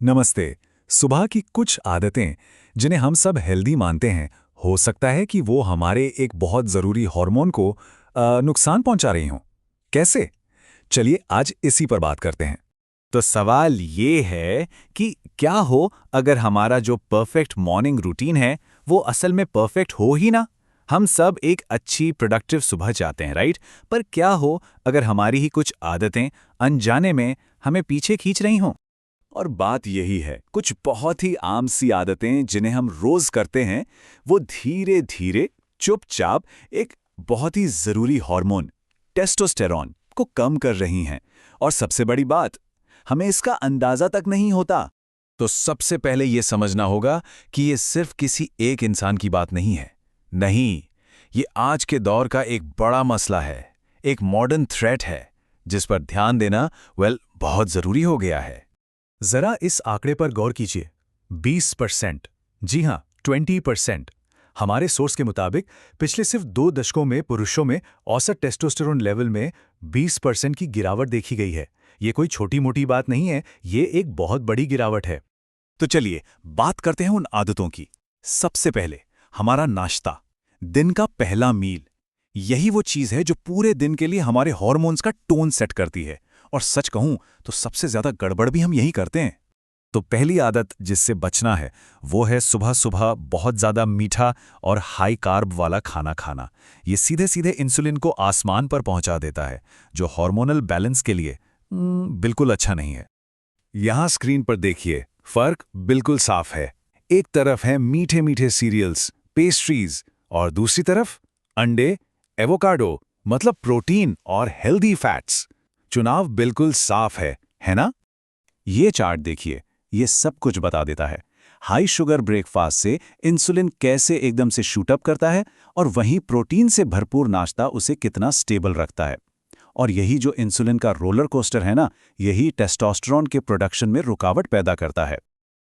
नमस्ते। सुबह की कुछ आदतें जिन्हें हम सब हेल्दी मानते हैं, हो सकता है कि वो हमारे एक बहुत ज़रूरी हार्मोन को नुकसान पहुंचा रही हों। कैसे? चलिए आज इसी पर बात करते हैं। तो सवाल ये है कि क्या हो अगर हमारा जो परफेक्ट मॉर्निंग रूटीन है वो असल में परफेक्ट हो ही ना। हम सब एक अच्छी प्रोडक्टिव सुबह चाहते हैं, राइट? पर क्या हो अगर हमारी ही कुछ आदतें अनजाने में हमें पीछे खींच रही हों। और बात यही है, कुछ बहुत ही आम सी आदतें जिन्हें हम रोज़ करते हैं, वो धीरे-धीरे, चुपचाप एक बहुत ही ज़रूरी हार्मोन, टेस्टोस्टेरॉन, को कम कर रही हैं। और सबसे बड़ी बात, हमें इसका अंदाज़ा तक नहीं होता। तो सबसे पहले ये समझना होगा कि ये सिर्फ किसी एक इंसान की बात नहीं है। नहीं, ये आज के दौर का एक बड़ा मसला है, एक मॉडर्न थ्रेट है, जिस पर ध्यान देना बहुत ज़रूरी हो गया है। जरा इस आंकड़े पर गौर कीजिए, 20%। जी हां, 20%। हमारे सोर्स के मुताबिक पिछले सिर्फ 2 दशकों में पुरुषों में औसत टेस्टोस्टेरोन लेवल में 20% की गिरावट देखी गई है। ये कोई छोटी मोटी बात नहीं है, ये एक बहुत बड़ी गिरावट है। तो चलिए बात करते हैं उन आदतों की। सबसे पहले हमारा नाश्ता, दिन का पहला मील। यही वो चीज है जो पूरे दिन के लिए हमारे हॉर्मोन्स का टोन सेट करती है। और सच कहूं तो सबसे ज्यादा गड़बड़ भी हम यही करते हैं। तो पहली आदत जिससे बचना है वो है सुबह सुबह बहुत ज्यादा मीठा और हाई कार्ब वाला खाना खाना। ये सीधे सीधे इंसुलिन को आसमान पर पहुंचा देता है, जो हार्मोनल बैलेंस के लिए बिल्कुल अच्छा नहीं है। यहां स्क्रीन पर देखिए, फर्क बिल्कुल साफ है। एक तरफ है मीठे मीठे सीरियल्स, पेस्ट्रीज, और दूसरी तरफ अंडे, एवोकाडो, मतलब प्रोटीन और हेल्दी फैट्स। चुनाव बिल्कुल साफ है ना? ये चार्ट देखिए, ये सब कुछ बता देता है। हाई शुगर ब्रेकफास्ट से इंसुलिन कैसे एकदम से शूट अप करता है, और वहीं प्रोटीन से भरपूर नाश्ता उसे कितना स्टेबल रखता है। और यही जो इंसुलिन का रोलर कोस्टर है ना, यही टेस्टोस्टेरोन के प्रोडक्शन में रुकावट पैदा करता है।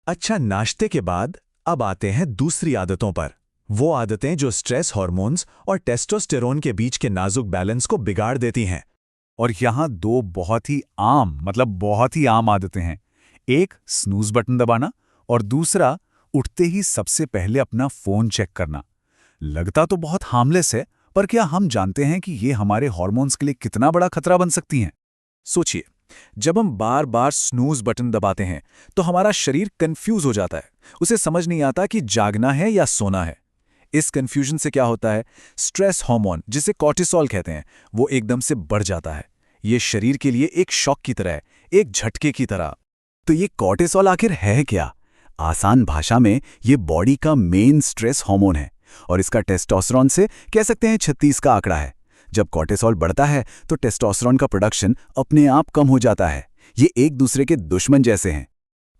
अच्छा, नाश्ते के बाद अब आते हैं दूसरी आदतों पर। वो आदतें जो स्ट्रेस हार्मोन्स और टेस्टोस्टेरोन के बीच के नाजुक बैलेंस को बिगाड़ देती हैं। और यहाँ 2 बहुत ही आम आदतें हैं। एक स्नूज बटन दबाना, और दूसरा उठते ही सबसे पहले अपना फोन चेक करना। लगता तो बहुत हार्मलेस है, पर क्या हम जानते हैं कि ये हमारे हार्मोन्स के लिए कितना बड़ा खतरा बन सकती हैं? सोचिए, जब हम बार बार स्नूज बटन दबाते हैं तो हमारा शरीर कंफ्यूज हो जाता है। उसे समझ नहीं आता कि जागना है या सोना है। इस कंफ्यूजन से क्या होता है, स्ट्रेस हार्मोन, जिसे कॉर्टिसोल कहते हैं, वो एकदम से बढ़ जाता है। ये शरीर के लिए एक शॉक की तरह है, एक झटके की तरह। तो ये कॉर्टिसोल आखिर है क्या? आसान भाषा में ये बॉडी का मेन स्ट्रेस हार्मोन है, और इसका टेस्टोस्टेरोन से कह सकते हैं 36 का आंकड़ा है। जब कॉर्टिसोल बढ़ता है तो टेस्टोस्टेरोन का प्रोडक्शन अपने आप कम हो जाता है। ये एक दूसरे के दुश्मन जैसे हैं।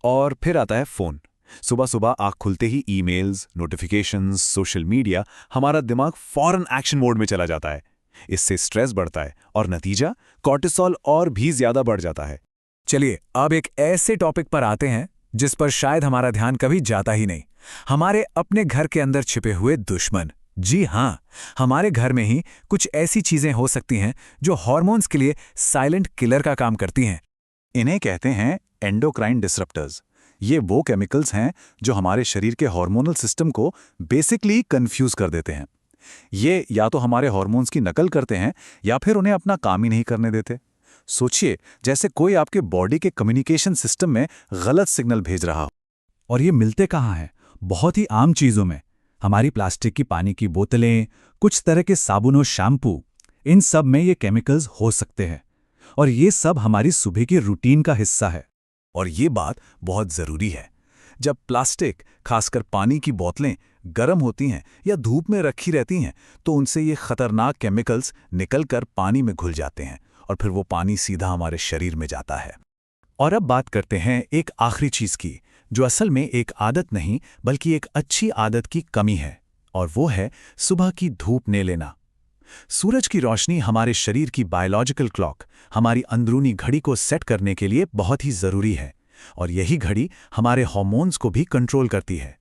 और फिर आता है फोन। सुबह सुबह आंख खुलते ही ईमेल्स, नोटिफिकेशंस, सोशल मीडिया, हमारा दिमाग फौरन एक्शन मोड में चला जाता है। इससे स्ट्रेस बढ़ता है और नतीजा कॉर्टिसोल और भी ज्यादा बढ़ जाता है। चलिए अब एक ऐसे टॉपिक पर आते हैं जिस पर शायद हमारा ध्यान कभी जाता ही नहीं। हमारे अपने घर के अंदर छिपे हुए दुश्मन। जी हाँ, हमारे घर में ही कुछ ऐसी चीजें हो सकती हैं जो हार्मोन्स के लिए साइलेंट किलर का काम करती हैं। इन्हें कहते हैं एंडोक्राइन डिसरप्टर्स। ये वो केमिकल्स हैं जो हमारे शरीर के हार्मोनल सिस्टम को बेसिकली कंफ्यूज कर देते हैं। ये या तो हमारे हार्मोन्स की नकल करते हैं या फिर उन्हें अपना काम ही नहीं करने देते। सोचिए, जैसे कोई आपके बॉडी के कम्युनिकेशन सिस्टम में गलत सिग्नल भेज रहा हो। और ये मिलते कहाँ हैं? बहुत ही आम चीज़ों में। हमारी प्लास्टिक की पानी की बोतलें, कुछ तरह के साबुन और शैम्पू, इन सब में ये केमिकल्स हो सकते हैं। और ये सब हमारी सुबह की रूटीन का हिस्सा है। और ये बात बहुत ज़रूरी है। जब प्लास्टिक, खासकर पानी की बोतलें, गर्म होती हैं या धूप में रखी रहती हैं, तो उनसे ये खतरनाक केमिकल्स निकलकर पानी में घुल जाते हैं, और फिर वो पानी सीधा हमारे शरीर में जाता है। और अब बात करते हैं एक आखिरी चीज़ की, जो असल में एक आदत नहीं बल्कि एक अच्छी आदत की कमी है। और वो है सुबह की धूप ने लेना। सूरज की रोशनी हमारे शरीर की बायोलॉजिकल क्लॉक, हमारी अंदरूनी घड़ी को सेट करने के लिए बहुत ही ज़रूरी है। और यही घड़ी हमारे हार्मोन्स को भी कंट्रोल करती है।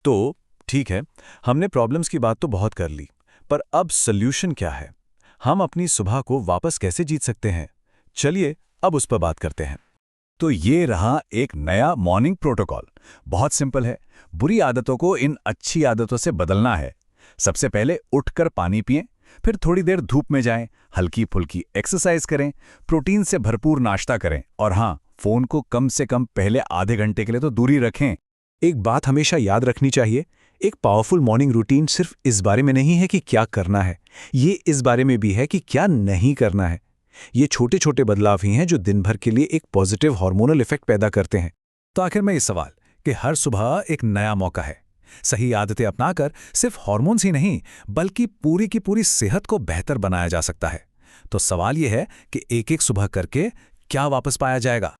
तो ठीक है, हमने प्रॉब्लम्स की बात तो बहुत कर ली, पर अब सॉल्यूशन क्या है? हम अपनी सुबह को वापस कैसे जीत सकते हैं? चलिए अब उस पर बात करते हैं। तो ये रहा एक नया मॉर्निंग प्रोटोकॉल। बहुत सिंपल है। बुरी आदतों को इन अच्छी आदतों से बदलना है। सबसे पहले उठकर पानी पिएं, फिर थोड़ी देर धूप में जाएं, हल्की फुल्की एक्सरसाइज करें, प्रोटीन से भरपूर नाश्ता करें और हाँ, फोन को कम से कम पहले आधे घंटे के लिए तो दूरी रखें। एक बात हमेशा याद रखनी चाहिए, एक पावरफुल मॉर्निंग रूटीन सिर्फ इस बारे में नहीं है कि क्या करना है, ये इस बारे में भी है कि क्या नहीं करना है। ये छोटे छोटे बदलाव ही हैं जो दिन भर के लिए एक पॉजिटिव हार्मोनल इफेक्ट पैदा करते हैं। तो आखिर में ये सवाल कि हर सुबह एक नया मौका है। सही आदतें अपनाकर सिर्फ हार्मोन्स ही नहीं बल्कि पूरी की पूरी सेहत को बेहतर बनाया जा सकता है। तो सवाल ये है कि एक एक सुबह करके क्या वापस पाया जाएगा।